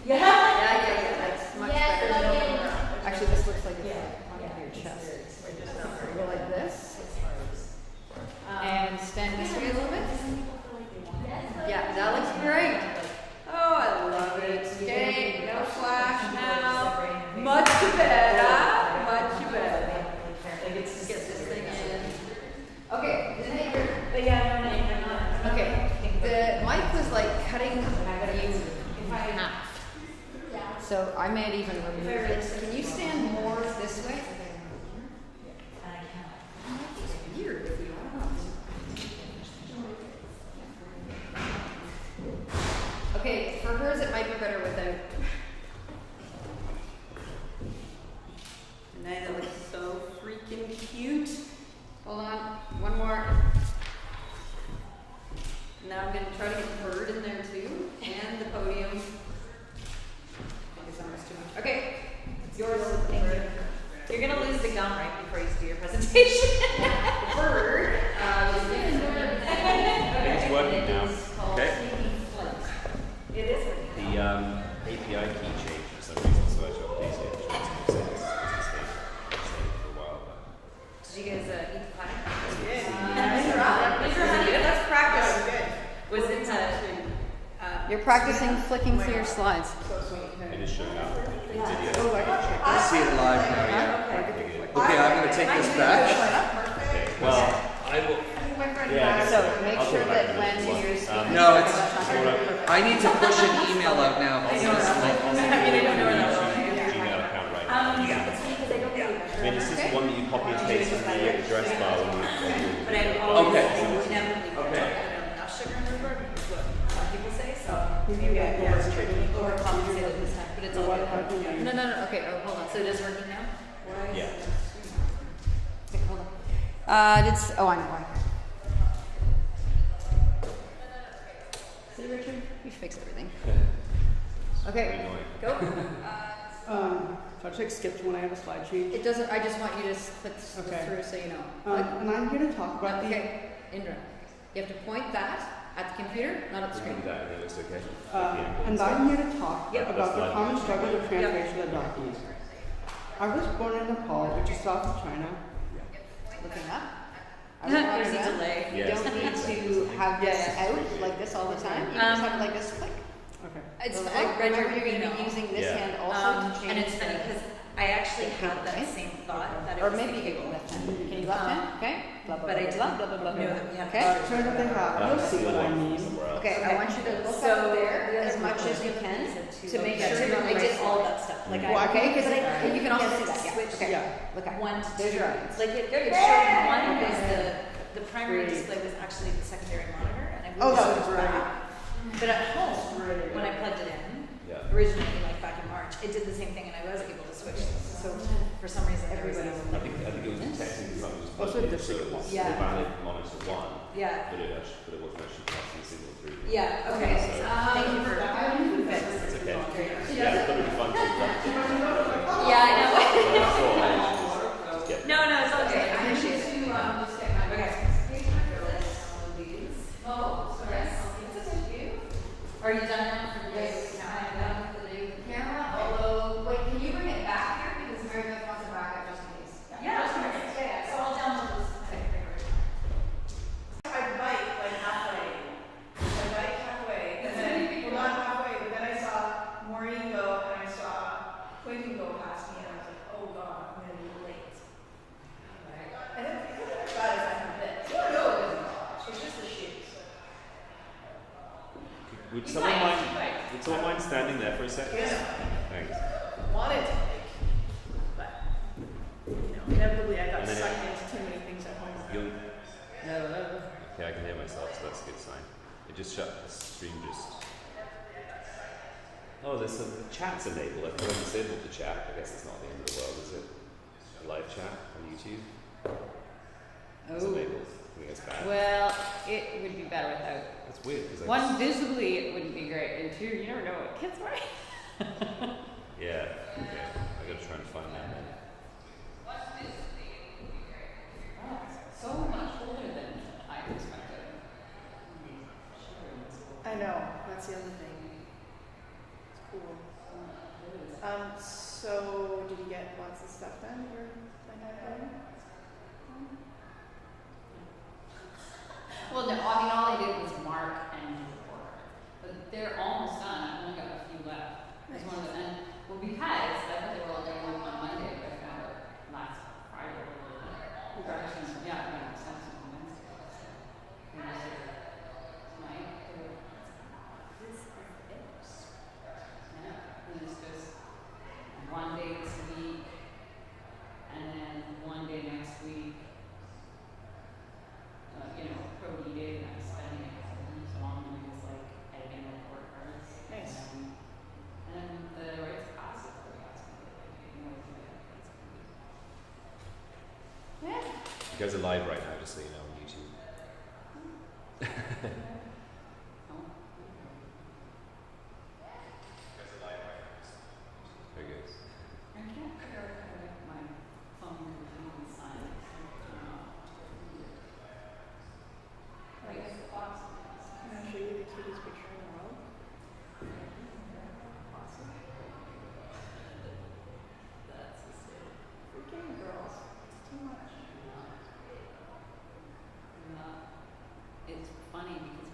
That's much better. Yeah. Actually, this looks like it's onto your chest. Go like this. And stand this way a little bit. Yeah, that looks great. Oh, I love it. Okay, no flash now. Much better. Much better. Let's get this thing in. Okay, okay, the mic was like cutting you in half. So I may even remove this. Can you stand more this way? It's weird if you want. Okay, for hers it might be better without. And that looks so freaking cute. Hold on, one more. Now I'm going to try to get the bird in there too, and the podium. I think it's almost too much. Okay, it's yours. Thank you. You're gonna lose the gum right before you do your presentation. The bird. It's working now. Okay. It is working. The API key changed for some reason, so I should update it. It makes sense. It's stayed for a while. Did you guys eat the pie? Yeah. Let's practice. Was it You're practicing flicking through your slides. It is showing up in video. I see it live now, yeah. Okay, I'm going to take this back. Okay. Well, I will. Yeah, So make sure that when you're speaking. No, it's. I need to push an email out now. Gmail account right now. I mean, it's just the one that you copy and paste from the address bar when you. But I always Okay. inevitably Okay. enough sugar in the burger is what people say, so overcompensated this time, but it's all good. No. Okay, hold on. So it is working now? Yeah. Okay, hold on. I know why. See, Richard? You fix everything. Okay, go. So I just like skipped when I have a slide change. It doesn't, I just want you to click Okay. through so you know. And I'm here to talk about the. Okay, Indra. You have to point that at the computer, not at the You can screen. do that and it looks okay. And I'm here to talk Yep. about the common struggle of translation of documents. I was born in Nepal, which is south of China. Looking up. There's a delay. You Yes. don't need to have this out like this all the time. You just have it like this click. Okay. It's, So I read your remember you're going to email. be using this Yeah. hand also to change. And it's funny because I actually had that Okay. same thought that it Or was maybe like, you can go left hand. Can you left hand? Okay. Blah, blah, but I blah, didn't blah, blah, blah, know blah. that we had Okay. Turn out they have. You'll see what I mean. Okay, I want you to look So, up there the other as much people as you can to make Yeah, sure so you're on the I did right all side. that stuff. Like Well, I Okay, because but you can also yes, see that. Yeah. switch Okay. Yeah. Look at one to There's two. your audience. Like it showed one was the primary display was actually the secondary monitor, and I Oh, really that was showed right. that. But at home, when I plugged it in, Yeah. originally like back in March, it did the same thing, and I was able to switch. So for some reason, there was I think it was detecting something was Also plugged in, different so it was Yeah. the valid monitor one, yeah. but it wasn't actually passing the signal through. Yeah, okay. Thank you for It's okay. Yeah, it's probably fun to Yeah, I know. just get No, it's all good. I appreciate it. Okay. Are you done now for the day? I'm done with the new camera, although, wait, can you bring it back here? Because Mary Beth wants it back up just in case. Yeah, so I'll download this. I bike like halfway. I bike halfway, and then, well, not halfway, but then I saw Maureen go, and I saw Quentin go past me, and I was like, oh god, I'm gonna be late. And then, it wasn't as bad as I have been. No, it wasn't. It's just the shoes. Would someone mind standing there for a second? Yeah. Thanks. Wanted to bike, but, inevitably I got And then sucked into too many things at home. Okay, I can hear myself, so that's a good sign. It just shut the stream Oh, there's some chats enabled. I thought I disabled the chat. I guess it's not the end of the world, is it? A live chat on YouTube? It's enabled. I think it's bad. Well, it would be better without. It's weird because One, visibly it wouldn't be great, and two, you never know what kids are. Yeah. Okay. I gotta try and find that then. So much older than I expected. I know, that's the other thing. It's Cool. So did you get lots of stuff done for the night party? Well, no, I mean, all I did was mark and report. But they're almost done. I've only got a few left. It's one of the, and, well, because I thought they were all done on Monday, but I found out last Friday. Actually, yeah, no, it's not on Wednesday. So, we just did it tonight. This is it. Yeah, and it's just one day this week, and then one day next week. You know, pro day, and I'm spending it, so I'm doing this like editing report cards. Nice. And then the rights class is really awesome. Yeah. You guys are live right now, just so you know, on YouTube. Very good. I can't figure out how to make my phone completely silent. I guess the box. Can I show you the cutest picture in the world? Awesome. That's the same. Freaking girls. It's too much. It's funny because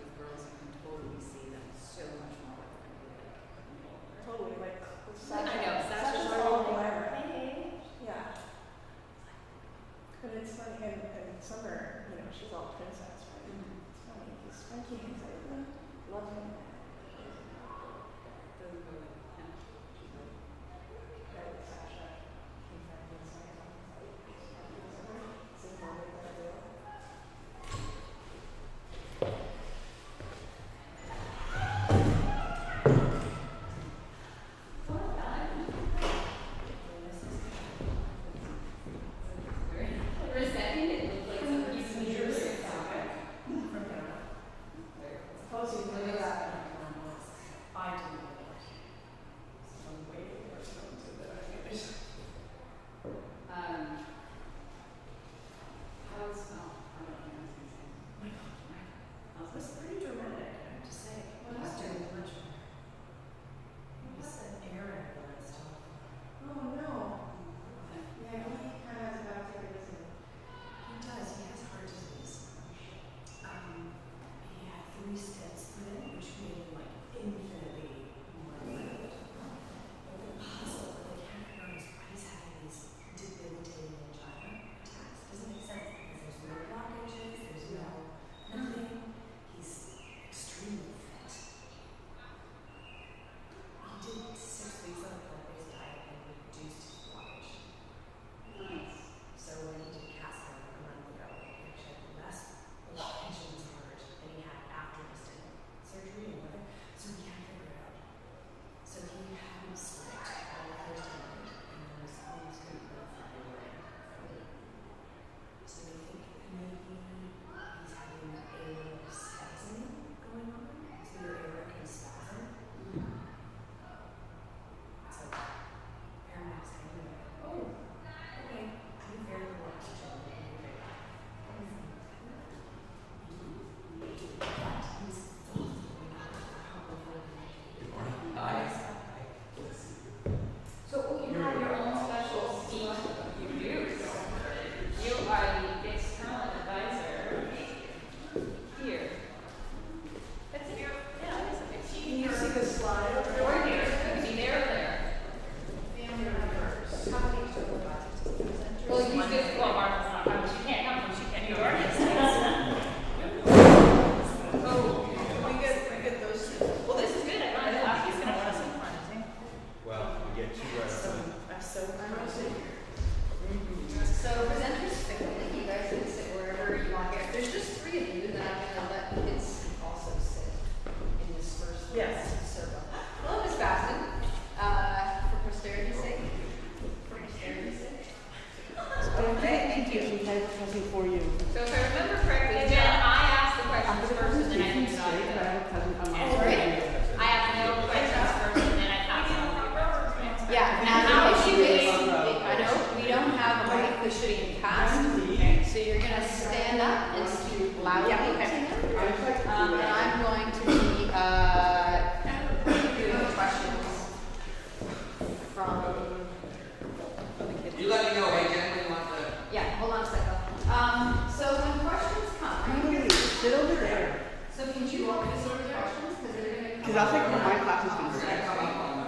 that's like what my class has been doing.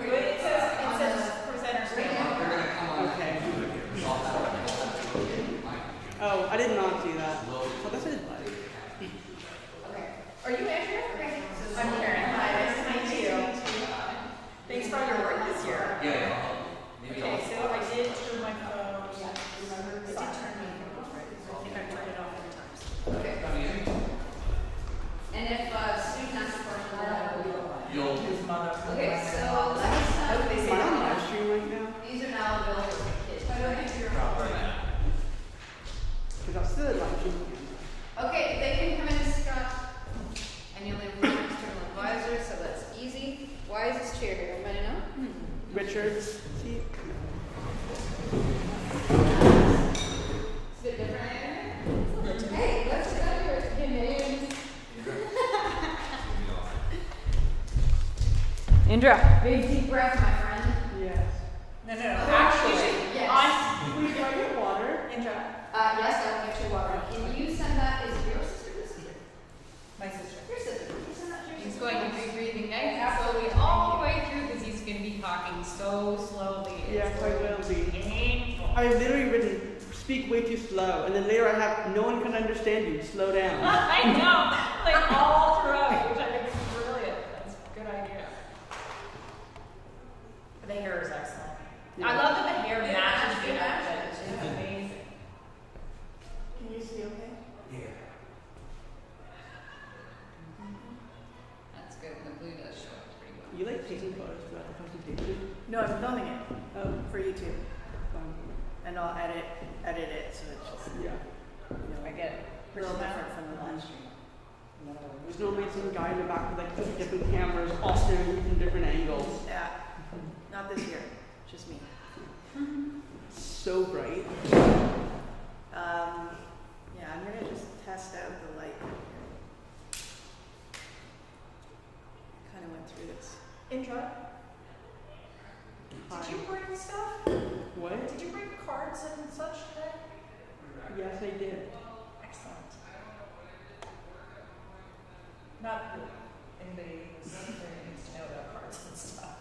But it says presenter stand. Okay. Oh, I did not see that. Oh, that's what it's like. Are you Andrea? I'm Karen. Hi, nice to meet you. Thanks for all your work this year. Yeah. Okay, so I did turn my phone. I did turn my phone off, right? I think I've turned it off 3 times. Okay. And if student asks a question, You'll. His mother. okay, so let's, How would they say Am I on that? live stream right now? these are now available for kids. By the way, Because I'm still at live stream. okay, they can come in as Scott, and you'll have an external advisor, so that's easy. Why is this chair here? Anybody know? Richard's seat. It's a bit different. Hey, let's get out your names. Indra. Big deep breath, my friend. Yes. No. Actually, Yes. Please, do I get water? Indra, Yes, I'll get you water. Can you send that? Is it your sister or this sister? my sister. Your sister. Can you send that to your He's sister? going to be breathing nice and slowly all the way through because he's going to be talking so slowly. Yes, I will be. Painful. I've literally written, speak way too slow, and then later I have, no one can understand you, slow down. I know, like all throughout, which I think is brilliant. That's a good idea. The hair is excellent. I love that the hair It matches the matches. outfit. It's amazing. Can you see okay? That's good. The blue does show up pretty well. You like taking photos throughout the presentation? No, I'm filming it Oh, for YouTube, fun. and I'll edit it so it's just Yeah. I get a little different from the live stream. There's normally some guy in the back with like 2 different cameras, all staring from different angles. Yeah, not this year, just me. So bright. Yeah, I'm gonna just test out the light. Kind of went through this. Indra, Hi. did you bring stuff? What? Did you bring cards and such today? Yes, I did. Excellent. Not that anybody needs to know about cards and stuff.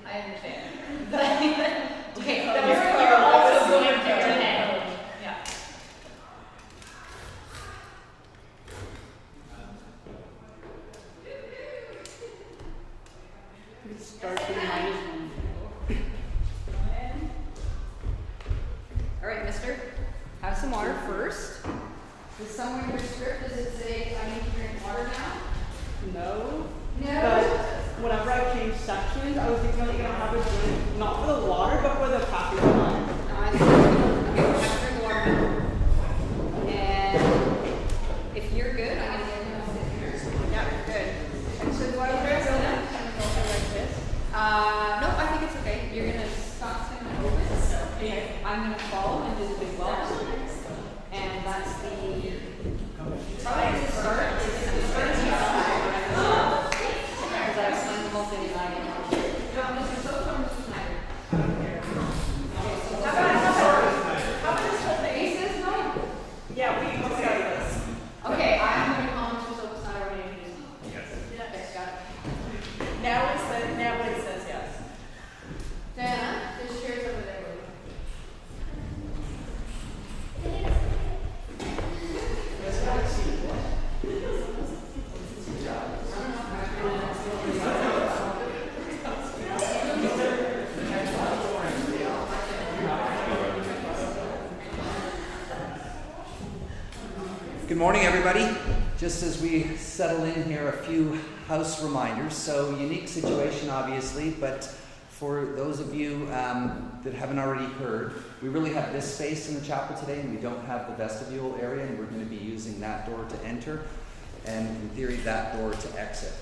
I understand. Okay, That you're, was you're code. also That was going to code. today. Yeah. It starts with -1. All right, mister. Have some water first. Does somewhere in your script, does it say, I need to drink water now? No. No. But whenever I changed sections, I was thinking I was gonna have a drink, not for the water, but for the passage time. I think okay, we'll have to drink water now. And if you're good, I'm gonna get him to sit here. Yeah, you're good. And so do I press it up? Like this. No, I think it's okay. You're gonna stop standing over this. I'm gonna follow and do the big welcome. And that's the probably the start. It's the start of the because I explained the whole thing and I didn't know. Mr. Soto or Mr. Snyder? Okay, so How about this whole thing? he says no. Yeah, we discussed this. Okay, I'm gonna call Mr. Soto Snyder when you introduce him. Yes. Okay, got it. Now it says yes. Diana, there's chairs over there. Good morning, everybody. Just as we settle in here, a few house reminders. So, unique situation, obviously, but for those of you that haven't already heard, we really have this space in the chapel today, and we don't have the vestibule area, and we're going to be using that door to enter, and in theory, that door to exit.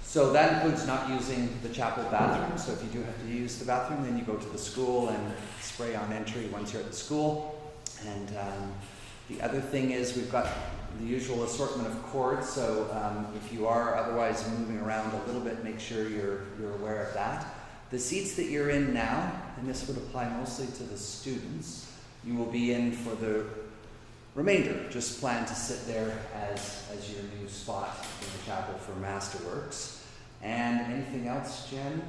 So that includes not using the chapel bathroom. So if you do have to use the bathroom, then you go to the school and spray on entry once you're at the school. And the other thing is we've got the usual assortment of cords. So if you are otherwise moving around a little bit, make sure you're aware of that. The seats that you're in now, and this would apply mostly to the students, you will be in for the remainder just plan to sit there as your new spot in the chapel for Masterworks. And anything else, Jen?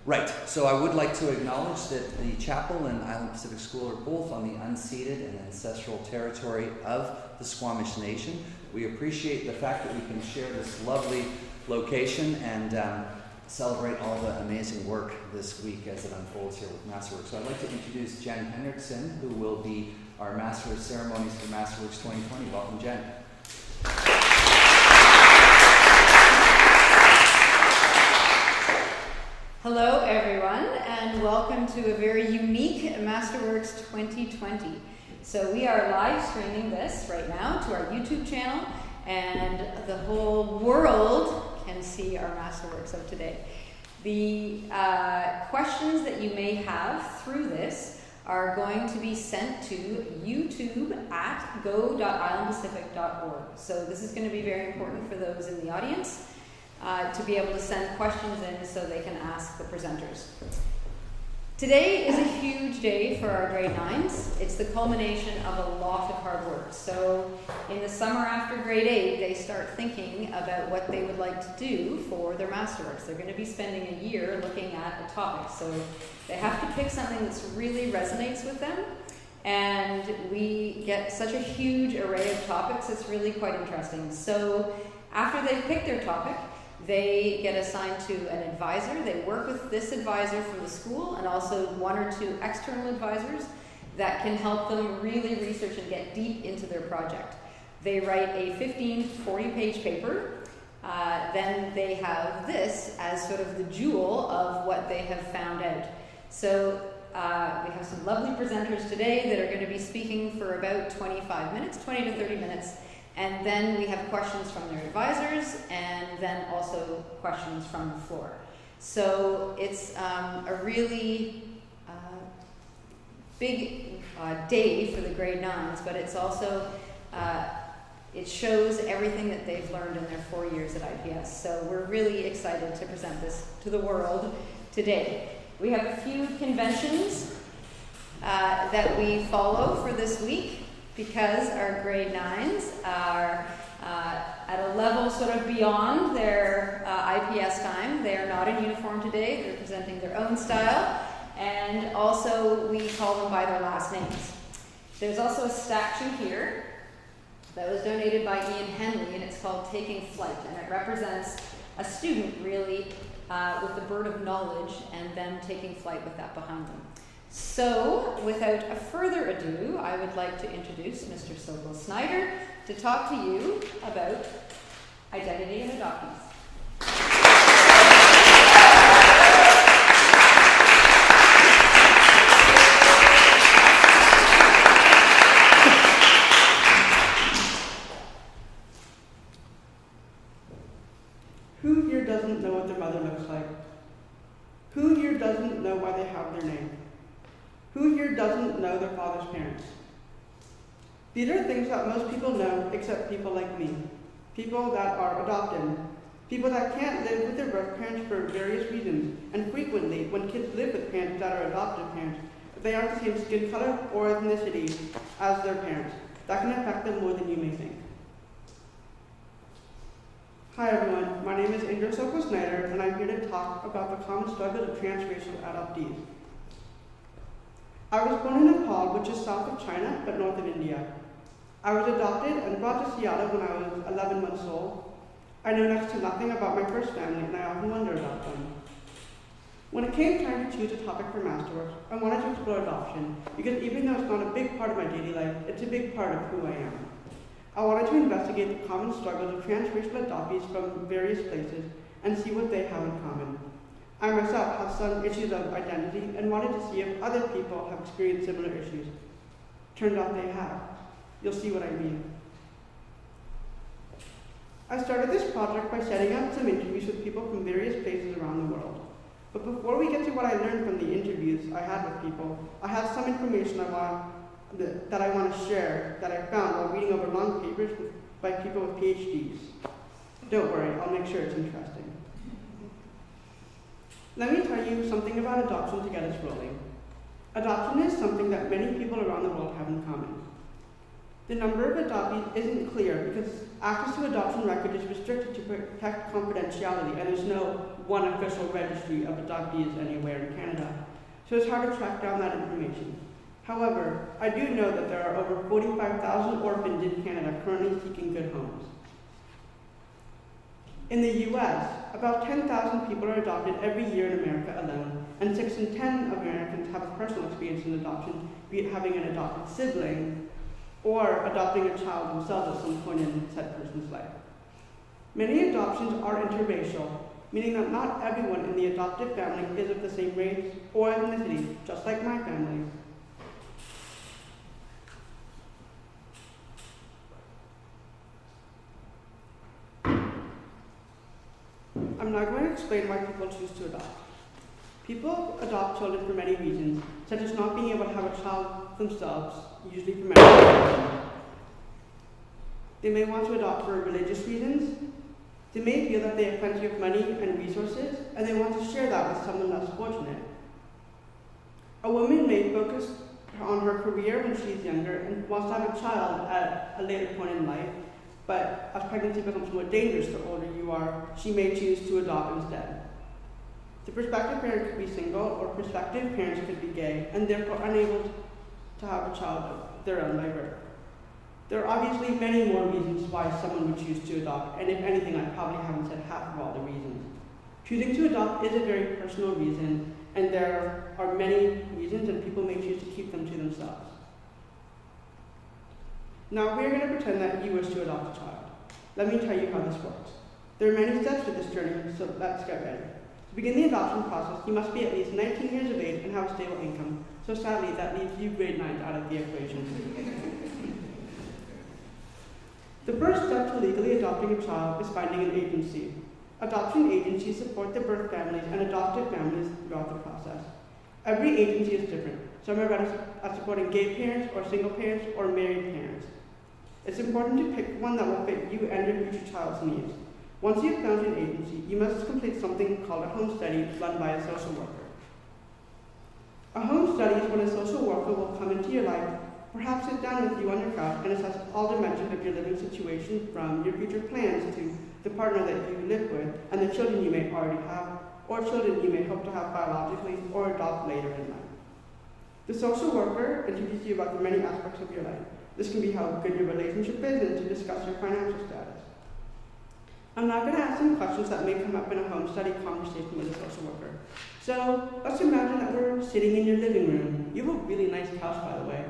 Right, so I would like to acknowledge that the chapel and Island Pacific School are both on the unceded and ancestral territory of the Squamish Nation. We appreciate the fact that we can share this lovely location and celebrate all the amazing work this week as it unfolds here with Masterworks. So I'd like to introduce Jen Hendrickson, who will be our Master of Ceremonies for Masterworks 2020. Welcome, Jen. Hello everyone, and welcome to a very unique Masterworks 2020. So we are live streaming this right now to our YouTube channel, and the whole world can see our Masterworks of today. The questions that you may have through this are going to be sent to youtube@go.islandpacific.org. So this is going to be very important for those in the audience to be able to send questions in so they can ask the presenters. Today is a huge day for our grade 9s. It's the culmination of a lot of hard work. So in the summer after grade 8, they start thinking about what they would like to do for their Masterworks. They're going to be spending a year looking at a topic. So they have to pick something that really resonates with them. And we get such a huge array of topics, it's really quite interesting. So after they've picked their topic, they get assigned to an advisor. They work with this advisor from the school and also one or two external advisors that can help them really research and get deep into their project. They write a 15 to 40-page paper. Then they have this as sort of the jewel of what they have found out. So we have some lovely presenters today that are going to be speaking for about 25 minutes, 20 to 30 minutes. And then we have questions from their advisors, and then also questions from the floor. So it's a really big day for the grade 9s, but it's also, it shows everything that they've learned in their 4 years at IPS. So we're really excited to present this to the world today. We have a few conventions that we follow for this week, because our grade 9s are at a level sort of beyond their IPS time. They are not in uniform today. They're presenting their own style. And also we call them by their last names. There's also a statue here that was donated by Ian Henley, and it's called Taking Flight. And it represents a student really with the bird of knowledge and them taking flight with that behind them. So, without a further ado, I would like to introduce Mr. Sobel Snyder to talk to you about identity and adoptees. Who here doesn't know what their mother looks like? Who here doesn't know why they have their name? Who here doesn't know their father's parents? These are things that most people know except people like me. People that are adopted. People that can't live with their birth parents for various reasons. And frequently, when kids live with parents that are adoptive parents, they aren't the same skin color or ethnicity as their parents. That can affect them more than you may think. Hi everyone, my name is Indra Soko Snyder, and I'm here to talk about the common struggles of transracial adoptees. I was born in Nepal, which is south of China, but north of India. I was adopted and brought to Seattle when I was 11 months old. I know next to nothing about my first family, and I often wonder about them. When it came time to choose a topic for Masterworks, I wanted to explore adoption, because even though it's not a big part of my daily life, it's a big part of who I am. I wanted to investigate the common struggles of transracial adoptees from various places and see what they have in common. I myself have some issues of identity and wanted to see if other people have experienced similar issues. Turned out they have. You'll see what I mean. I started this project by setting up some interviews with people from various places around the world. But before we get to what I learned from the interviews I had with people, I have some information that I want to share that I found while reading over long papers by people with PhDs. Don't worry, I'll make sure it's interesting. Let me tell you something about adoption to get us rolling. Adoption is something that many people around the world have in common. The number of adoptees isn't clear because access to adoption record is restricted to protect confidentiality, and there's no one official registry of adoptees anywhere in Canada, so it's hard to track down that information. However, I do know that there are over 45,000 orphans in Canada currently seeking good homes. In the US, about 10,000 people are adopted every year in America alone, and 6 in 10 Americans have a personal experience in adoption, be it having an adopted sibling or adopting a child themselves at some point in said person's life. Many adoptions are interracial, meaning that not everyone in the adopted family is of the same race or ethnicity, just like my family. I'm now going to explain why people choose to adopt. People adopt children for many reasons, such as not being able to have a child themselves, usually for medical reasons. They may want to adopt for religious reasons. They may feel that they have plenty of money and resources, and they want to share that with someone less fortunate. A woman may focus on her career when she's younger and wants to have a child at a later point in life, but as pregnancy becomes more dangerous the older you are, she may choose to adopt instead. The prospective parent could be single, or prospective parents could be gay, and therefore unable to have a child of their own by birth. There are obviously many more reasons why someone would choose to adopt, and if anything, I probably haven't said half of all the reasons. Choosing to adopt is a very personal reason, and there are many reasons, and people may choose to keep them to themselves. Now we're going to pretend that you wish to adopt a child. Let me tell you how this works. There are many steps to this journey, so let's get ready. To begin the adoption process, you must be at least 19 years of age and have a stable income. So sadly, that leaves you grade 9 out of the equation. The first step to legally adopting a child is finding an agency. Adoption agencies support the birth families and adopted families throughout the process. Every agency is different. Some are better at supporting gay parents or single parents or married parents. It's important to pick one that will fit you and your future child's needs. Once you have found an agency, you must complete something called a home study run by a social worker. A home study is when a social worker will come into your life, perhaps sit down with you on your couch and assess all dimensions of your living situation, from your future plans to the partner that you live with and the children you may already have, or children you may hope to have biologically or adopt later in life. The social worker introduces you about the many aspects of your life. This can be how good your relationship is and to discuss your financial status. I'm now going to ask some questions that may come up in a home study conversation with a social worker. So let's imagine that we're sitting in your living room. You have a really nice couch, by the way.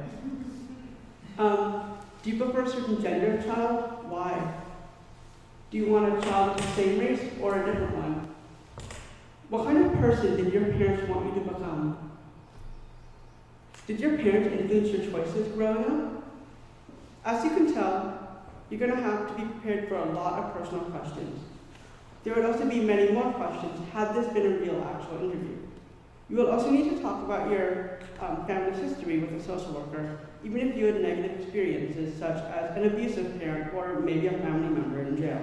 Do you prefer a certain gender of child? Why? Do you want a child of the same race or a different one? What kind of person did your parents want you to become? Did your parents influence your choices growing up? As you can tell, you're going to have to be prepared for a lot of personal questions. There would also be many more questions had this been a real actual interview. You will also need to talk about your family's history with a social worker, even if you had negative experiences such as an abusive parent or maybe a family member in jail.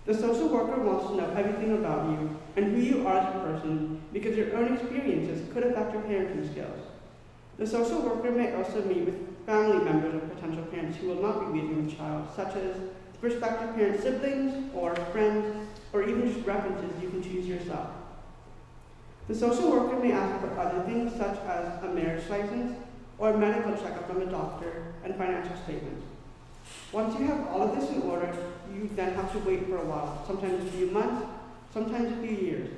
The social worker wants to know everything about you and who you are as a person because your own experiences could affect your parenting skills. The social worker may also meet with family members of potential parents who will not be raising a child, such as the prospective parent's siblings or friends, or even just references you can choose yourself. The social worker may ask for other things such as a marriage license or a medical checkup from a doctor and financial statements. Once you have all of this in order, you then have to wait for a while, sometimes a few months, sometimes a few years.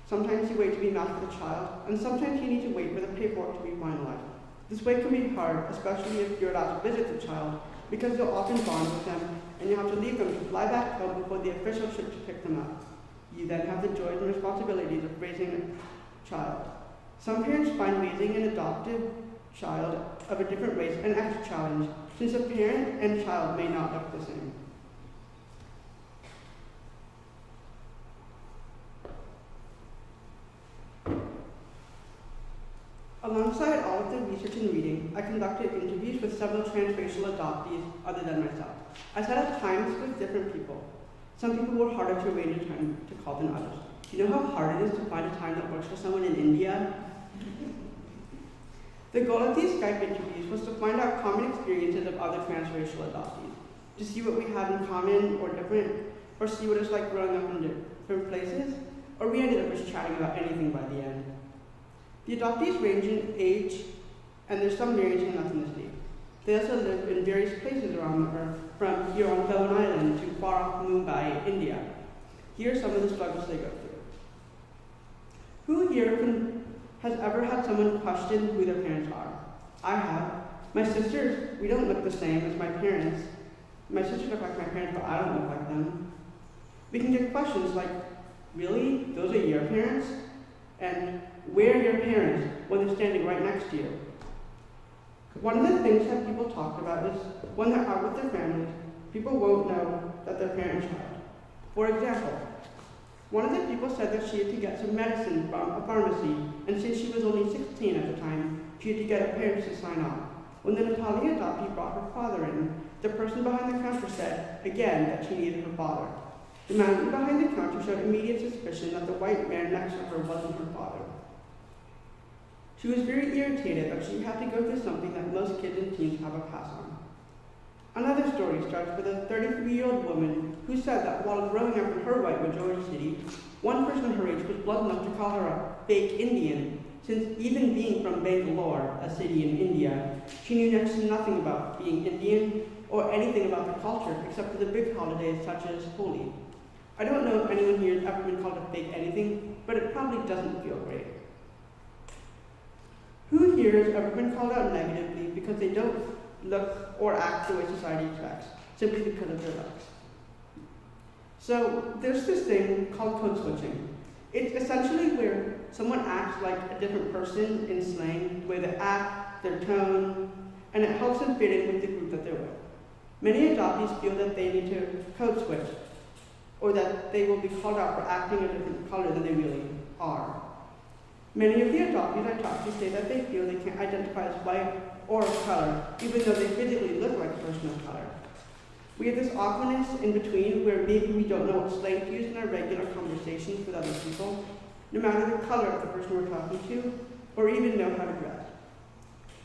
Sometimes you wait to be matched with a child, and sometimes you need to wait for the paperwork to be finalized. This wait can be hard, especially if you're allowed to visit the child, because you'll often bond with them, and you'll have to leave them to fly back home before the official trip to pick them up. You then have the joys and responsibilities of raising a child. Some parents find raising an adoptive child of a different race an extra challenge, since a parent and child may not look the same. Alongside all of the research and reading, I conducted interviews with several transracial adoptees other than myself. I sat at times with different people. Some people were harder to arrange a time to call than others. Do you know how hard it is to find a time that works for someone in India? The goal of these Skype interviews was to find out common experiences of other transracial adoptees, to see what we had in common or different, or see what it's like growing up in different places, or we ended up just chatting about anything by the end. The adoptees range in age, and there's some variance in ethnicity. They also live in various places around the earth, from here on Bowen Island to far off Mumbai, India. Here are some of the struggles they go through. Who here has ever had someone question who their parents are? I have. My sisters, we don't look the same as my parents. My sisters look like my parents, but I don't look like them. We can get questions like, really? Those are your parents? And where are your parents when they're standing right next to you? One of the things that people talk about is when they're out with their families, people won't know that they're parent and child. For example, one of the people said that she had to get some medicine from a pharmacy, and since she was only 16 at the time, she had to get her parents to sign off. When the Nepali adoptee brought her father in, the person behind the counter said, again, that she needed her father. The man behind the counter showed immediate suspicion that the white man next to her wasn't her father. She was very irritated that she had to go through something that most kids and teens have a pass on. Another story starts with a 33-year-old woman who said that while growing up in her white majority city, one person her age was blunt enough to call her a fake Indian, since even being from Bangalore, a city in India, she knew next to nothing about being Indian or anything about the culture except for the big holidays such as Holi. I don't know if anyone here has ever been called a fake anything, but it probably doesn't feel great. Who here has ever been called out negatively because they don't look or act the way society expects, simply because of their looks? So there's this thing called code switching. It's essentially where someone acts like a different person in slang, the way they act, their tone, and it helps them fit in with the group that they're with. Many adoptees feel that they need to code switch, or that they will be called out for acting a different color than they really are. Many of the adoptees I talk to say that they feel they can't identify as white or of color, even though they physically look like a person of color. We have this awkwardness in between where maybe we don't know what slang to use in our regular conversations with other people, no matter the color of the person we're talking to, or even know how to dress.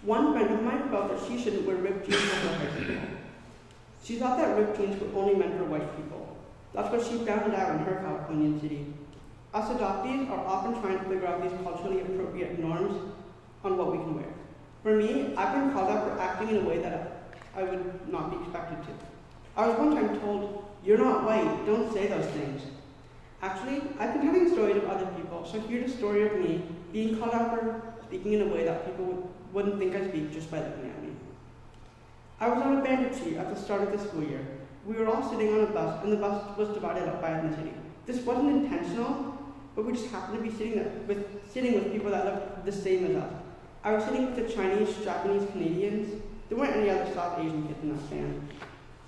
One friend of mine felt that she shouldn't wear ripped jeans in her high school. She thought that ripped jeans were only meant for white people. That's what she found out in her Californian city. Us adoptees are often trying to figure out these culturally appropriate norms on what we can wear. For me, I've been called out for acting in a way that I would not be expected to. I was one time told, "You're not white, don't say those things." Actually, I've been having stories of other people, so here's a story of me being called out for speaking in a way that people wouldn't think I speak just by looking at me. I was on a bandit sheet at the start of the school year. We were all sitting on a bus, and the bus was divided up by ethnicity. This wasn't intentional, but we just happened to be sitting with people that looked the same as us. I was sitting with the Chinese, Japanese, Canadians. There weren't any other South Asian kids in that band.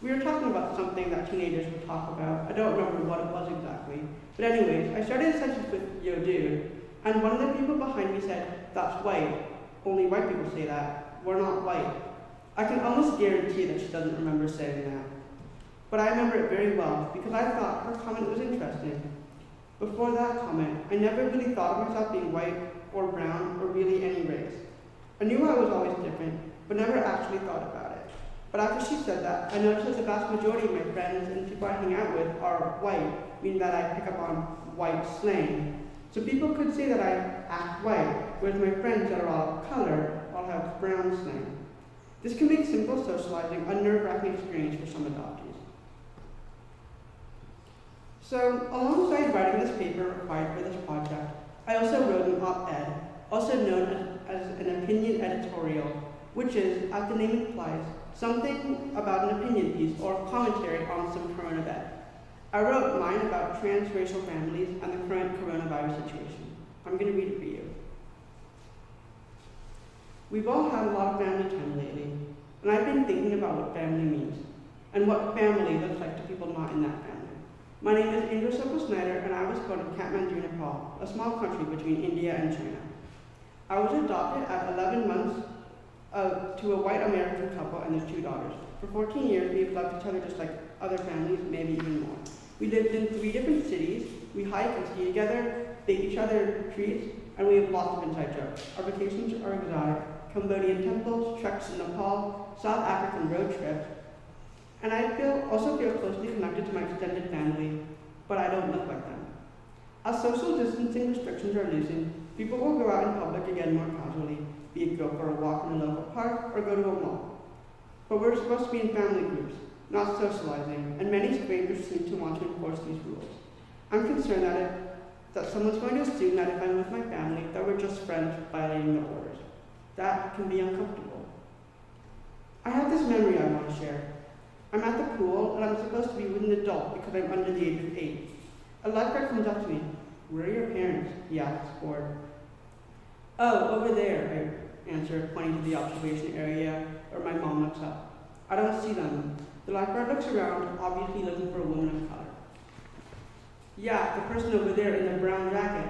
We were talking about something that teenagers would talk about. I don't remember what it was exactly. But anyways, I started a sentence with, "Yo, dude," and one of the people behind me said, "That's white. Only white people say that. We're not white." I can almost guarantee that she doesn't remember saying that. But I remember it very well because I thought her comment was interesting. Before that comment, I never really thought of myself being white or brown or really any race. I knew I was always different, but never actually thought about it. But after she said that, I noticed that the vast majority of my friends and people I hang out with are white, meaning that I pick up on white slang. So people could say that I act white, whereas my friends that are all of color all have brown slang. This can make simple socializing a nerve-wracking experience for some adoptees. So, alongside writing this paper required for this project, I also wrote an op-ed, also known as an opinion editorial, which is, as the name implies, something about an opinion piece or commentary on some current event. I wrote mine about transracial families and the current coronavirus situation. I'm going to read it for you. We've all had a lot of family time lately, and I've been thinking about what family means, and what family looks like to people not in that family. My name is Indra Sopal-Snyder, and I was born in Kathmandu, Nepal, a small country between India and China. I was adopted at 11 months to a white American couple and their 2 daughters. For 14 years, we have loved each other just like other families, maybe even more. We lived in 3 different cities, we hike and ski together, bake each other treats, and we have lots of inside jokes. Our vacations are exotic, Cambodian temples, treks in Nepal, South African road trips, and I also feel closely connected to my extended family, but I don't look like them. As social distancing restrictions are loosened, people will go out in public again more casually, be it go for a walk in a local park or go to a mall. But we're supposed to be in family groups, not socializing, and many strangers seem to want to enforce these rules. I'm concerned that someone's going to assume that if I'm with my family, that we're just friends violating the orders. That can be uncomfortable. I have this memory I want to share. I'm at the pool, and I'm supposed to be with an adult because I'm under the age of 8. A lifeguard comes up to me. "Where are your parents?" he asks, bored. "Oh, over there," I answer, pointing to the observation area where my mom looks up. I don't see them. The lifeguard looks around, obviously looking for a woman of color. "Yeah, the person over there in the brown jacket,"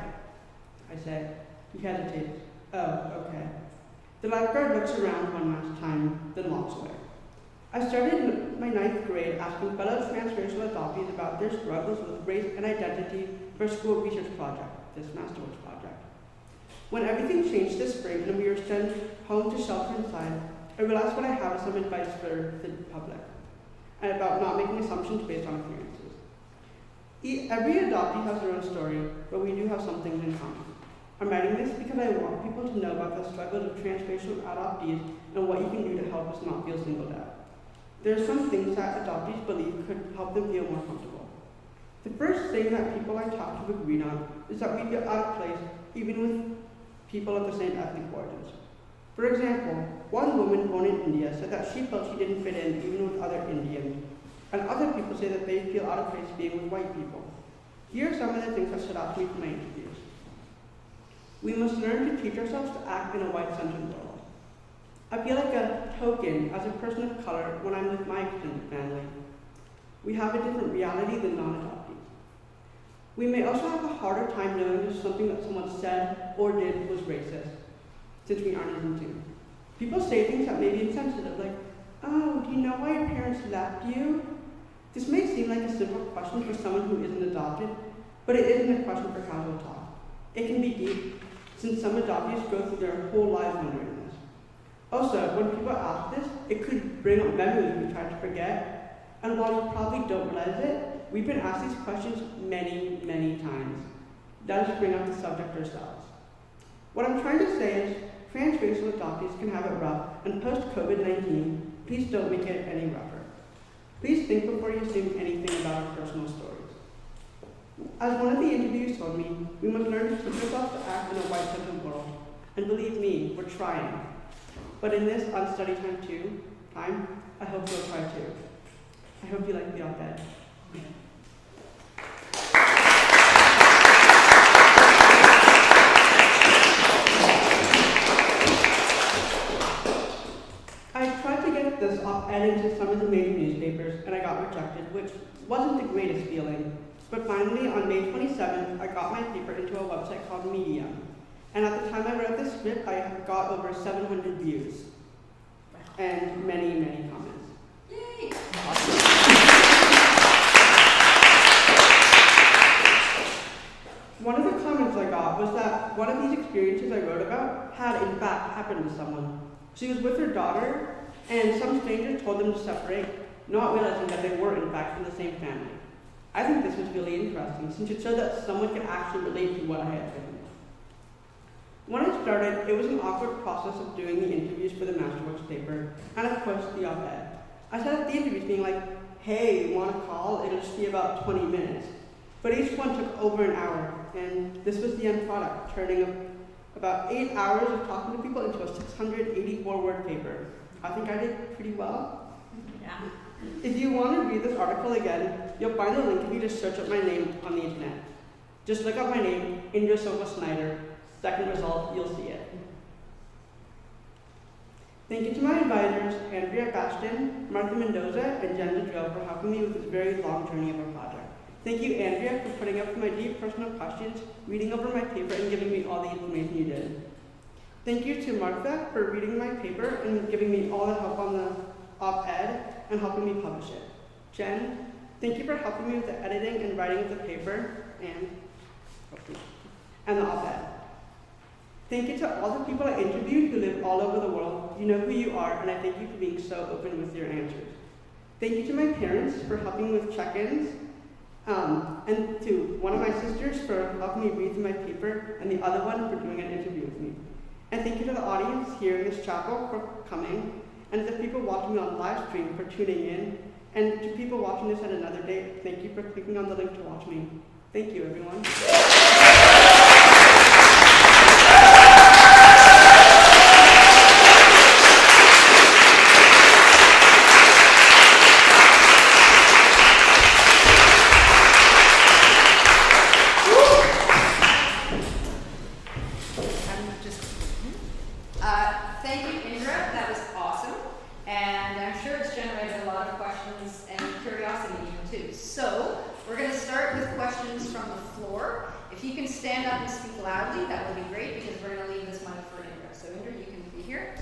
I say. He hesitates. "Oh, okay." The lifeguard looks around one last time, then walks away. I started my 9th grade asking fellow transracial adoptees about their struggles with race and identity for a school research project, this Masterworks project. When everything changed this spring and we were sent home to shelter inside, I realized what I have is some advice for the public, and about not making assumptions based on appearances. Every adoptee has their own story, but we do have some things in common. I'm writing this because I want people to know about the struggles of transracial adoptees and what you can do to help us not feel singled out. There are some things that adoptees believe could help them feel more comfortable. The first thing that people I talk to agreed on is that we feel out of place even with people of the same ethnic origins. For example, one woman born in India said that she felt she didn't fit in even with other Indians, and other people say that they feel out of place being with white people. Here are some of the things that stood out to me from my interviews. We must learn to teach ourselves to act in a white-centered world. I feel like a token as a person of color when I'm with my extended family. We have a different reality than non-adoptees. We may also have a harder time knowing if something that someone said or did was racist, since we aren't in tune. People say things that may be insensitive, like, "Oh, do you know why your parents left you?" This may seem like a simple question for someone who isn't adopted, but it isn't a question for casual talk. It can be deep, since some adoptees go through their whole lives wondering this. Also, when people ask this, it could bring up memories we try to forget, and while you probably don't realize it, we've been asked these questions many, many times. Let us bring up the subject ourselves. What I'm trying to say is, transracial adoptees can have it rough, and post-COVID-19, please don't make it any rougher. Please think before you assume anything about our personal stories. As one of the interviews told me, we must learn to teach ourselves to act in a white-centered world. And believe me, we're trying. But in this unstudied time, I hope you'll try too. I hope you like the op-ed. I tried to get this op-ed into some of the major newspapers, and I got rejected, which wasn't the greatest feeling. But finally, on May 27th, I got my paper into a website called Medium. And at the time I wrote this script, I got over 700 views. And many, many comments. Yay! One of the comments I got was that one of these experiences I wrote about had in fact happened to someone. She was with her daughter, and some stranger told them to separate, not realizing that they were in fact from the same family. I think this was really interesting, since it showed that someone could actually relate to what I had written. When I started, it was an awkward process of doing the interviews for the Masterworks paper, and of course the op-ed. I started the interviews being like, "Hey, want to call? It'll just be about 20 minutes. But each one took over an hour, and this was the end product, turning about 8 hours of talking to people into a 684-word paper. I think I did pretty well. Yeah. If you want to read this article again, you'll find the link if you just search up my name on the internet. Just look up my name, Indra Silva Snyder. Second result, you'll see it. Thank you to my advisors, Andrea Baston, Martha Mendoza, and Jen Drill for helping me with this very long journey of our project. Thank you, Andrea, for putting up with my deep personal questions, reading over my paper, and giving me all the information you did. Thank you to Martha for reading my paper and giving me all the help on the op-ed and helping me publish it. Jen, thank you for helping me with the editing and writing of the paper and the op-ed. Thank you to all the people I interviewed who live all over the world. You know who you are, and I thank you for being so open with your answers. Thank you to my parents for helping with check-ins, and to one of my sisters for helping me read through my paper, and the other one for doing an interview with me. And thank you to the audience here in this chapel for coming, and to the people watching me on live stream for tuning in, and to people watching this at another date, thank you for clicking on the link to watch me. Thank you, everyone. Thank you, Indra. That was awesome. And I'm sure it's generated a lot of questions and curiosity even too. So we're going to start with questions from the floor. If you can stand up and speak loudly, that would be great because we're going to leave this mic for Indra. So Indra, you can be here.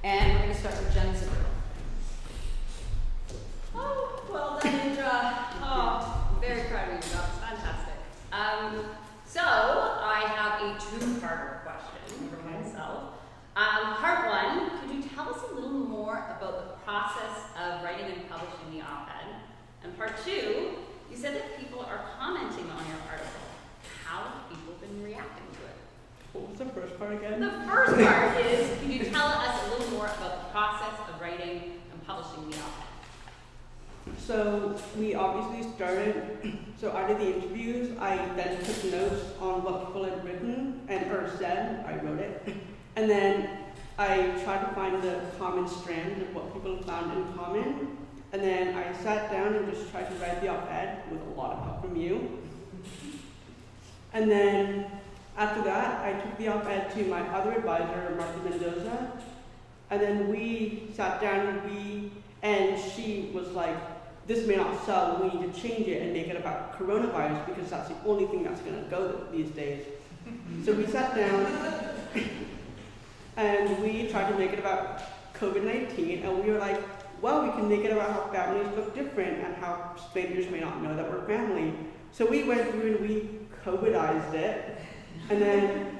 And we're going to start with Jen Zibber. Oh, well done, Indra. Oh, very proud of you. That was fantastic. So I have a two-part question for myself. Part one, could you tell us a little more about the process of writing and publishing the op-ed? And part two, you said that people are commenting on your article. How have people been reacting to it? What was the first part again? The first part is, could you tell us a little more about the process of writing and publishing the op-ed? So we obviously started, so out of the interviews, I then took notes on what people had written or said, I wrote it, and then I tried to find the common strand of what people found in common, and then I sat down and just tried to write the op-ed with a lot of help from you. And then after that, I took the op-ed to my other advisor, Martha Mendoza, and then we sat down and she was like, this may not sell, we need to change it and make it about coronavirus because that's the only thing that's going to go these days. So we sat down and we tried to make it about COVID-19, and we were like, well, we can make it about how families look different and how strangers may not know that we're family. So we went through and we COVIDized it, and then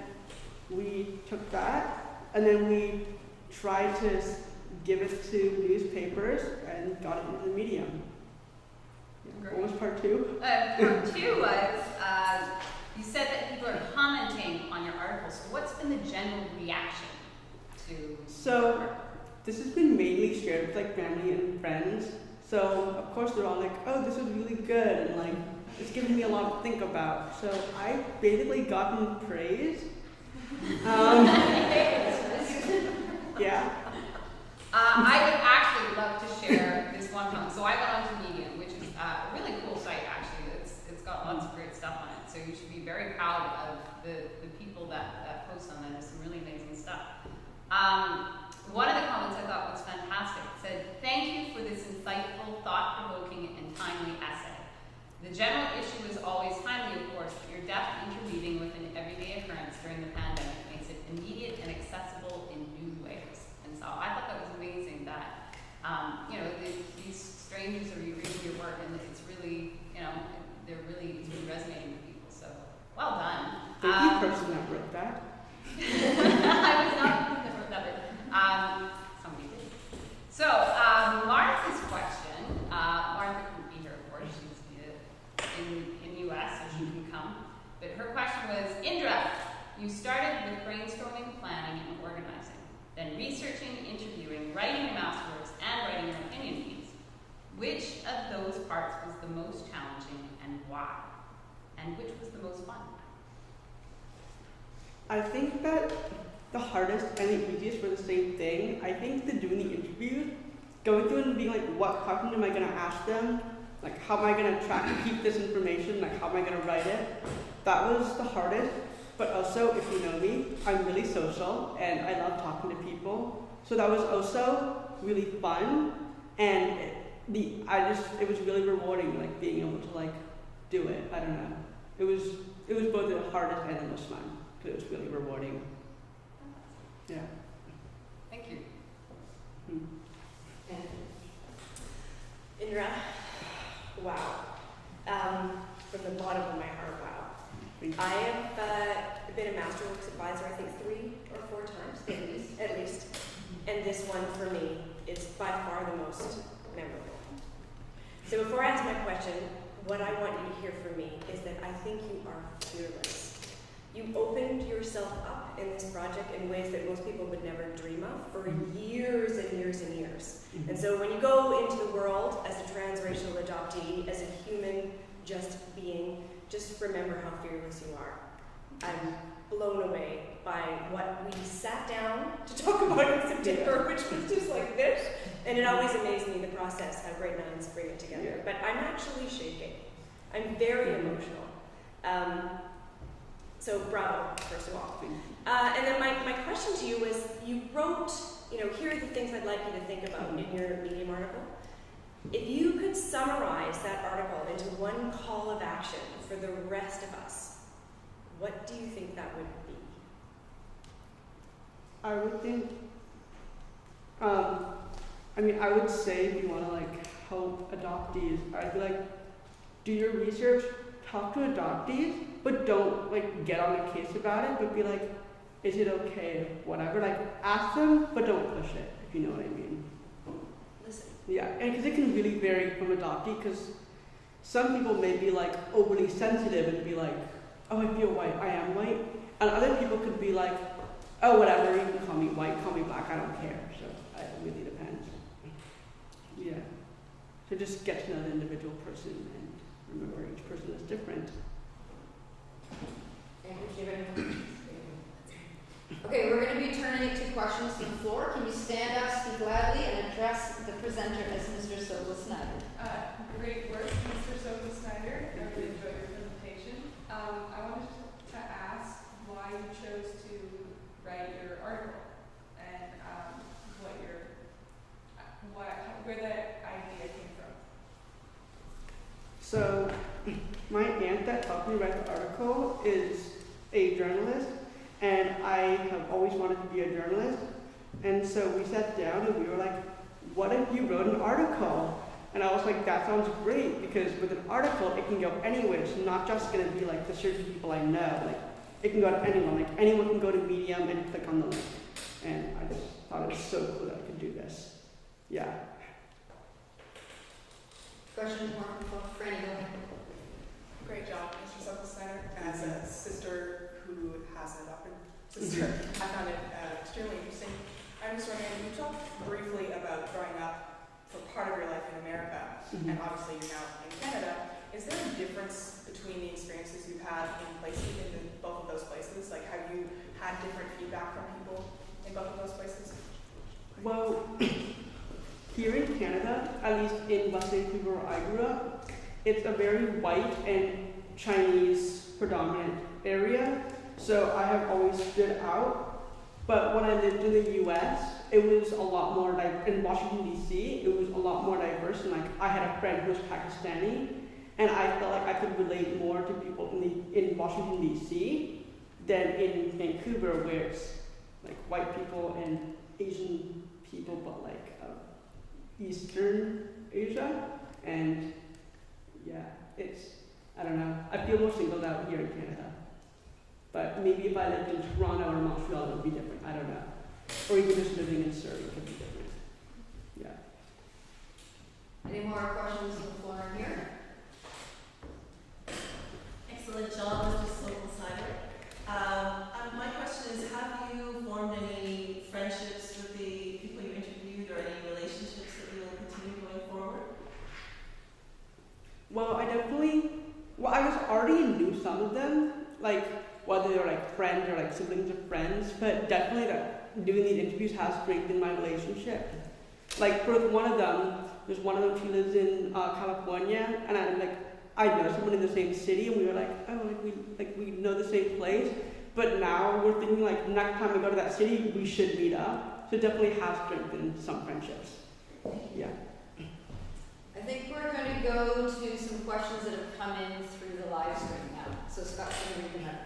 we took that, and then we tried to give it to newspapers and got it into the medium. What was part two? Part two was, you said that people are commenting on your article. So what's been the general reaction to? So this has been mainly shared with like family and friends. So of course they're all like, oh, this is really good, and like it's given me a lot to think about. So I've basically gotten praise. Yeah. I would actually love to share this one comment. So I went on to Medium, which is a really cool site actually. It's got lots of great stuff on it. So you should be very proud of the people that post on that. There's some really amazing stuff. One of the comments I thought was fantastic. It said, thank you for this insightful, thought-provoking, and timely essay. The general issue is always timely, of course, but your depth interweaving with an everyday occurrence during the pandemic makes it immediate and accessible in new ways. And so I thought that was amazing that, these strangers are reading your work and it's really, it's really resonating with people. So well done. Thank you, person that wrote that. I was not the person that wrote that. Somebody did. So Martha's question, Martha couldn't be here, of course. She's in US, so she can come. But her question was, Indra, you started with brainstorming, planning, and organizing, then researching, interviewing, writing your Masterworks, and writing your opinion piece. Which of those parts was the most challenging and why? And which was the most fun? I think that the hardest and the easiest were the same thing. I think the doing the interviews, going through and being like, what question am I going to ask them? Like, how am I going to track and keep this information? Like, how am I going to write it? That was the hardest. But also, if you know me, I'm really social and I love talking to people. So that was also really fun, and it was really rewarding, like being able to like do it. I don't know. It was both the hardest and the most fun because it was really rewarding. Yeah. Thank you. Indra, wow. From the bottom of my heart, wow. I have I've been a Masterworks advisor, I think 3 or 4 times, at least. And this one, for me, is by far the most memorable. So before I ask my question, what I want you to hear from me is that I think you are fearless. You opened yourself up in this project in ways that most people would never dream of for years and years and years. And so when you go into the world as a transracial adoptee, as a human just being, just remember how fearless you are. I'm blown away by what we sat down to talk about in September, which was just like this. And it always amazed me, the process, how great minds bring it together. But I'm actually shaking. I'm very emotional. So bravo, first of all. And then my question to you was, you wrote, here are the things I'd like you to think about in your Medium article. If you could summarize that article into one call of action for the rest of us, what do you think that would be? I would think, I would say if you want to help adoptees, I'd be do your research, talk to adoptees, but don't get on the case about it, but be is it okay, whatever, ask them, but don't push it, if you know what I mean. Listen. Yeah, and because it can really vary from adoptee, because some people may be overly sensitive and be oh, I feel white, I am white, and other people could be oh, whatever, you can call me white, call me black, I don't care, so it really depends. Yeah, so just get to know the individual person and remember each person is different. Okay, we're going to be turning it to questions from the floor. Can you stand up, speak loudly, and address the presenter as Mr. Silva Snyder? Great work, Mr. Silva Snyder. I really enjoyed your presentation. I wanted to ask why you chose to write your article and where that idea came from. So, my aunt that helped me write the article is a journalist, and I have always wanted to be a journalist. And so we sat down and we were what if you wrote an article? And I was that sounds great, because with an article, it can go anywhere. It's not just going to be the certain people I know. It can go to anyone. Anyone can go to Medium and click on the link. And I just thought it was so cool that I could do this. Yeah. Questions more from the floor? Franny, go ahead. Great job, Mr. Silva Snyder. As a sister who has an adopted sister, I found it extremely interesting. I'm just wondering, you talked briefly about growing up for part of your life in America, and obviously you're now in Canada. Is there a difference between the experiences you've had in both of those places? Have you had different feedback from people in both of those places? Well, here in Canada, at least in West Vancouver where I grew up, it's a very white and Chinese predominant area, so I have always stood out. But when I lived in the US, it was a lot more in Washington DC, it was a lot more diverse, and I had a friend who was Pakistani, and I felt I could relate more to people in Washington DC than in Vancouver, where it's white people and Asian people, but Eastern Asia, and yeah, I don't know, I feel more singled out here in Canada. But maybe if I lived in Toronto or Montreal, it would be different, I don't know. Or even just living in Surrey, it could be different. Yeah. Any more questions from the floor in here? Excellent job, Mr. Silva Snyder. My question is, have you formed any friendships with the people you interviewed, or any relationships that you will continue going forward? Well, I was already knew some of them, whether they're friends or siblings of friends, but definitely doing these interviews has strengthened my relationship. For one of them, she lives in California, and I know someone in the same city, and we were we know the same place, but now we're thinking next time we go to that city, we should meet up. So it definitely has strengthened some friendships. Yeah. I think we're going to go to some questions that have come in through the live stream now. So Scott's going to read them.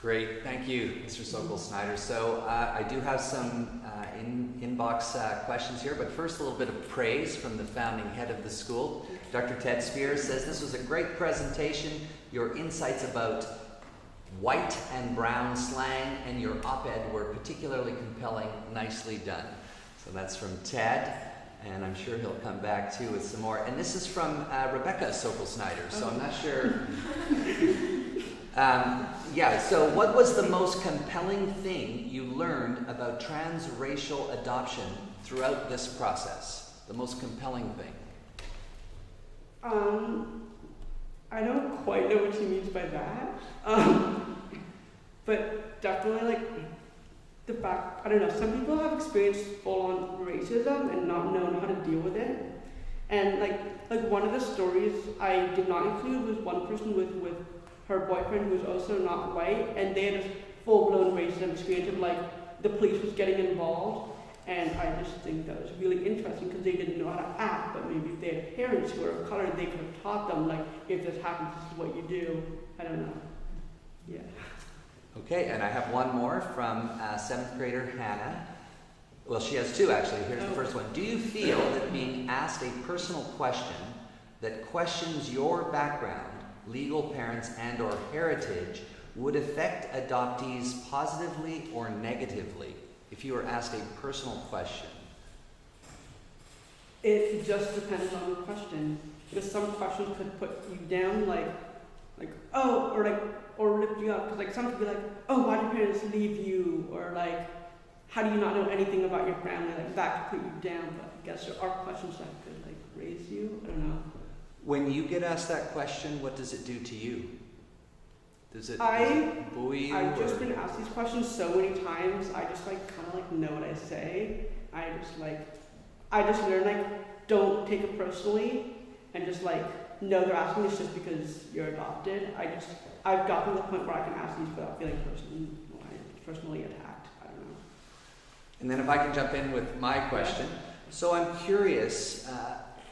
Great, thank you, Mr. Sokol Snyder. So I do have some inbox questions here, but first a little bit of praise from the founding head of the school. Dr. Ted Spears says, this was a great presentation. Your insights about white and brown slang, and your op-ed were particularly compelling. Nicely done. So that's from Ted, and I'm sure he'll come back too with some more. And this is from Rebecca Sokol-Snyder, so I'm not sure. Yeah, so what was the most compelling thing you learned about transracial adoption throughout this process? The most compelling thing? I don't quite know what she means by that. But definitely like the fact, I don't know, some people have experienced full-on racism and not known how to deal with it. And like one of the stories I did not include was one person with her boyfriend who was also not white, and they had a full-blown racism experience of like the police was getting involved. And I just think that was really interesting because they didn't know how to act, but maybe if they had parents who were of color, they could have taught them, like, if this happens, this is what you do. I don't know. Yeah. Okay, and I have one more from 7th grader Hannah. Well, she has two actually. Here's the first one. Do you feel that being asked a personal question that questions your background, legal parents, and or heritage would affect adoptees positively or negatively? If you were asked a personal question. It just depends on the question. Because some questions could put you down, like oh, or lift you up. Because like some could be like, oh, why did your parents leave you? Or like, how do you not know anything about your family? Like that could put you down. But I guess there are questions that could like raise you. I don't know. When you get asked that question, what does it do to you? Does it buoy you? I've just been asked these questions so many times. I just like kind of like know what I say. I just learn like don't take it personally, and just like know they're asking this just because you're adopted. I've gotten to the point where I can ask these without feeling personally attacked. I don't know. And then if I can jump in with my question. So I'm curious,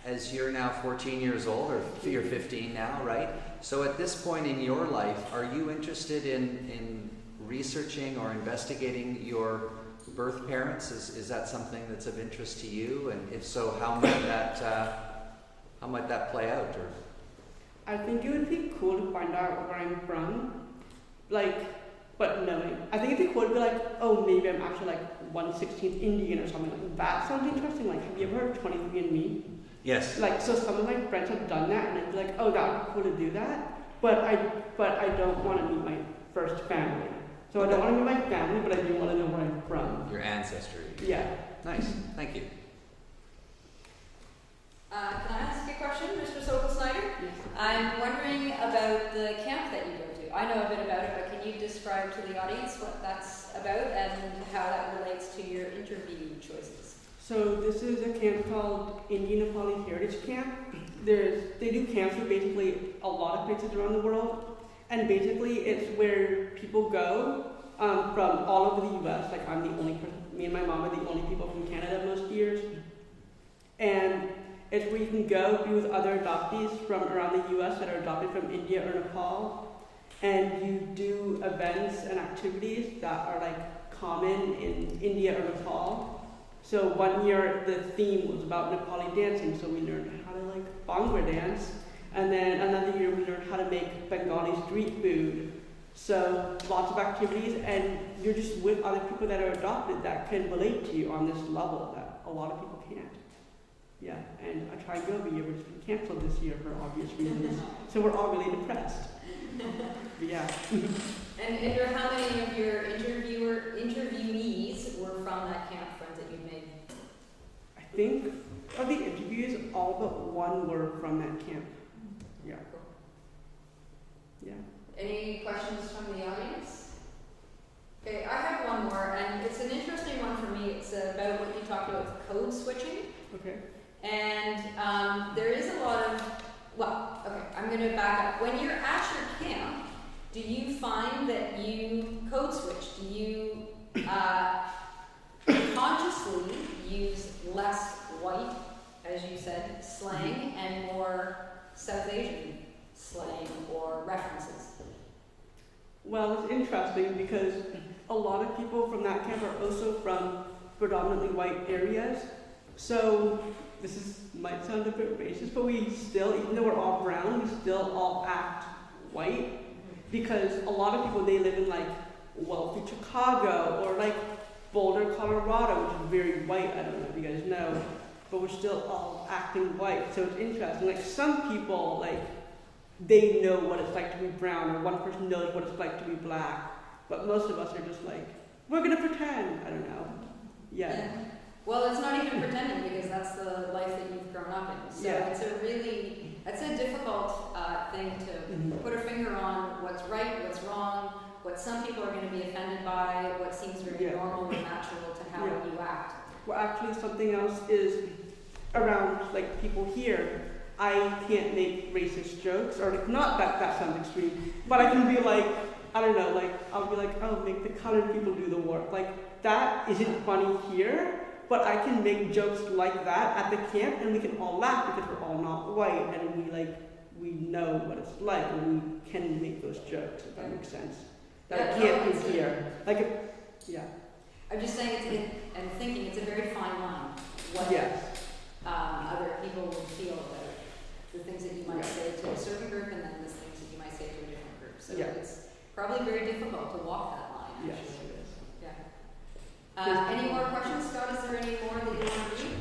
as you're now 14 years old, or you're 15 now, right? So at this point in your life, are you interested in researching or investigating your birth parents? Is that something that's of interest to you? And if so, how might that play out? Or I think it would be cool to find out where I'm from, but knowing. I think it'd be cool to be like, oh, maybe I'm actually like 1/16th Indian or something like that. Sounds interesting. Like, have you ever heard of 23andMe? Yes. Like, so some of my friends have done that, and I'd be like, oh, that would be cool to do that. But I don't want to meet my first family. So I don't want to meet my family, but I do want to know where I'm from. Your ancestry. Yeah. Nice. Thank you. Can I ask you a question, Mr. Sokol-Snyder? Yes. I'm wondering about the camp that you go to. I know a bit about it, but can you describe to the audience what that's about and how that relates to your interview choices? So this is a camp called Indian Nepali Heritage Camp. They do camps for basically a lot of places around the world, and basically it's where people go from all over the U.S. Like I'm the only person, me and my mom are the only people from Canada most years, and it's where you can go be with other adoptees from around the U.S. that are adopted from India or Nepal, and you do events and activities that are like common in India or Nepal. So one year the theme was about Nepali dancing, so we learned how to like Bhangra dance, and then another year we learned how to make Bengali street food. So lots of activities, and you're just with other people that are adopted that can relate to you on this level that a lot of people can't. Yeah, and I try and go every year, but it's been canceled this year for obvious reasons. So we're all really depressed. Yeah. And Indra, how many of your interviewees were from that camp, friends that you've made? I think of the interviews, all but one were from that camp. Yeah. Yeah. Any questions from the audience? Okay, I have one more, and it's an interesting one for me. It's about what you talked about with code switching. Okay. And there is a lot of, well, okay, I'm going to back up. When you're at your camp, do you find that you code switch? Do you consciously use less white, as you said, slang, and more South Asian slang or references? Well, it's interesting because a lot of people from that camp are also from predominantly white areas. So this might sound a bit racist, but we still, even though we're all brown, we still all act white. because a lot of people, they live in like wealthy Chicago or like Boulder, Colorado, which is very white. I don't know if you guys know, but we're still all acting white. So it's interesting. Like some people, like they know what it's like to be brown, or one person knows what it's like to be black. But most of us are just like, we're gonna pretend. I don't know. Yeah. Well, it's not even pretending because that's the life that you've grown up in. So it's a difficult thing to put a finger on what's right, what's wrong, what some people are going to be offended by, what seems very normal and natural to how you act. Well, actually, something else is around like people here. I can't make racist jokes, or like, not that sounds extreme, but I can be like, I don't know, like I'll be like, oh, make the colored people do the work. Like that isn't funny here. But I can make jokes like that at the camp, and we can all laugh because we're all not white, and we know what it's like, and we can make those jokes, if that makes sense. That I can't do here. Like, I'm just saying, and thinking it's a very fine line. What other people will feel about the things that you might say to a certain group, and then the things that you might say to a different group. So it's probably very difficult to walk that line. Yes. Any more questions, Scott? Is there any more that you want to read?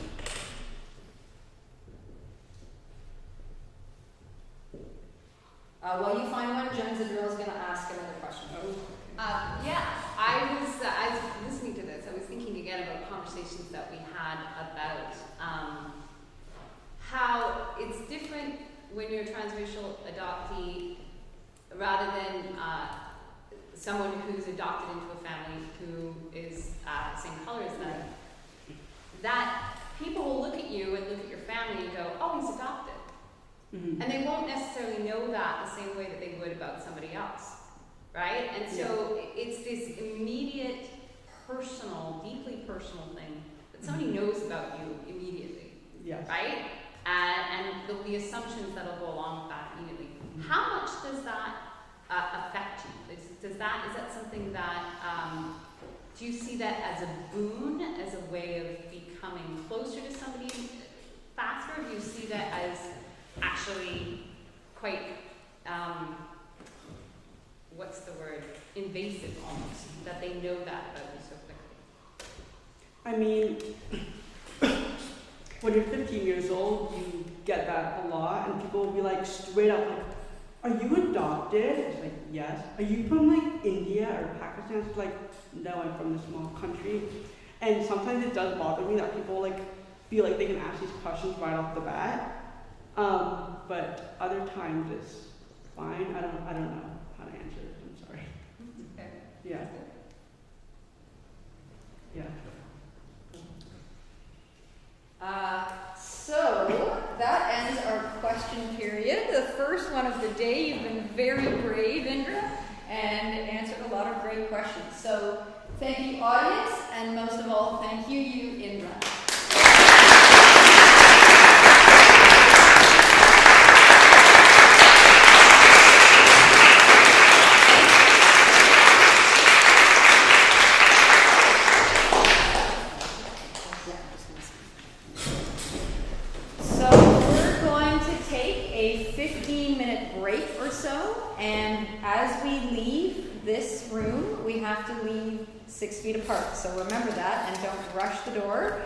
While you find one, Jen Zadrill is going to ask another question. I was listening to this. I was thinking again about conversations that we had about how it's different when you're a transracial adoptee rather than someone who's adopted into a family who is same color as them. That people will look at you and look at your family and go, "Oh, he's adopted," and they won't necessarily know that the same way that they would about somebody else. Right? And so it's this immediate, personal, deeply personal thing that somebody knows about you immediately. Right? And the assumptions that'll go along with that immediately. How much does that affect you? Is that something that, do you see that as a boon, as a way of becoming closer to somebody faster? Do you see that as actually quite, what's the word, invasive almost, that they know that about you so quickly? I mean, when you're 15 years old, you get that a lot, and people will be like straight up like, "Are you adopted?" It's like, "Yes." "Are you from like India or Pakistan?" It's like, "No, I'm from this small country." And sometimes it does bother me that people like feel like they can ask these questions right off the bat. But other times it's fine. I don't know how to answer it. I'm sorry. Okay. Yeah. So that ends our question period. The first one of the day. You've been very brave, Indra, and answered a lot of great questions. So thank you, audience, and most of all, thank you, Indra. This room, we have to leave 6 feet apart. So remember that and don't rush the door.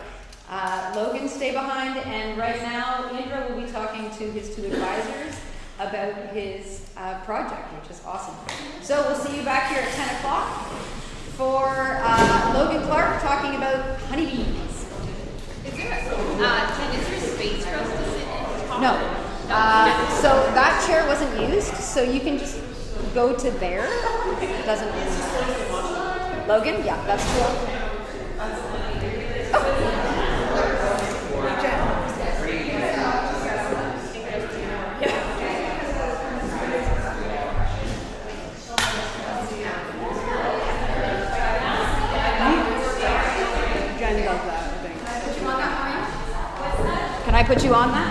Logan, stay behind. And right now, Indra will be talking to his 2 advisors about his project, which is awesome. So we'll see you back here at 10 o'clock for Logan Clark talking about honeybees. Is there space for us to sit in? No. So that chair wasn't used, so you can just go to there. It doesn't. Logan? Yeah, that's cool. Jen does that, I think. Put you on that, Maureen? Can I put you on that?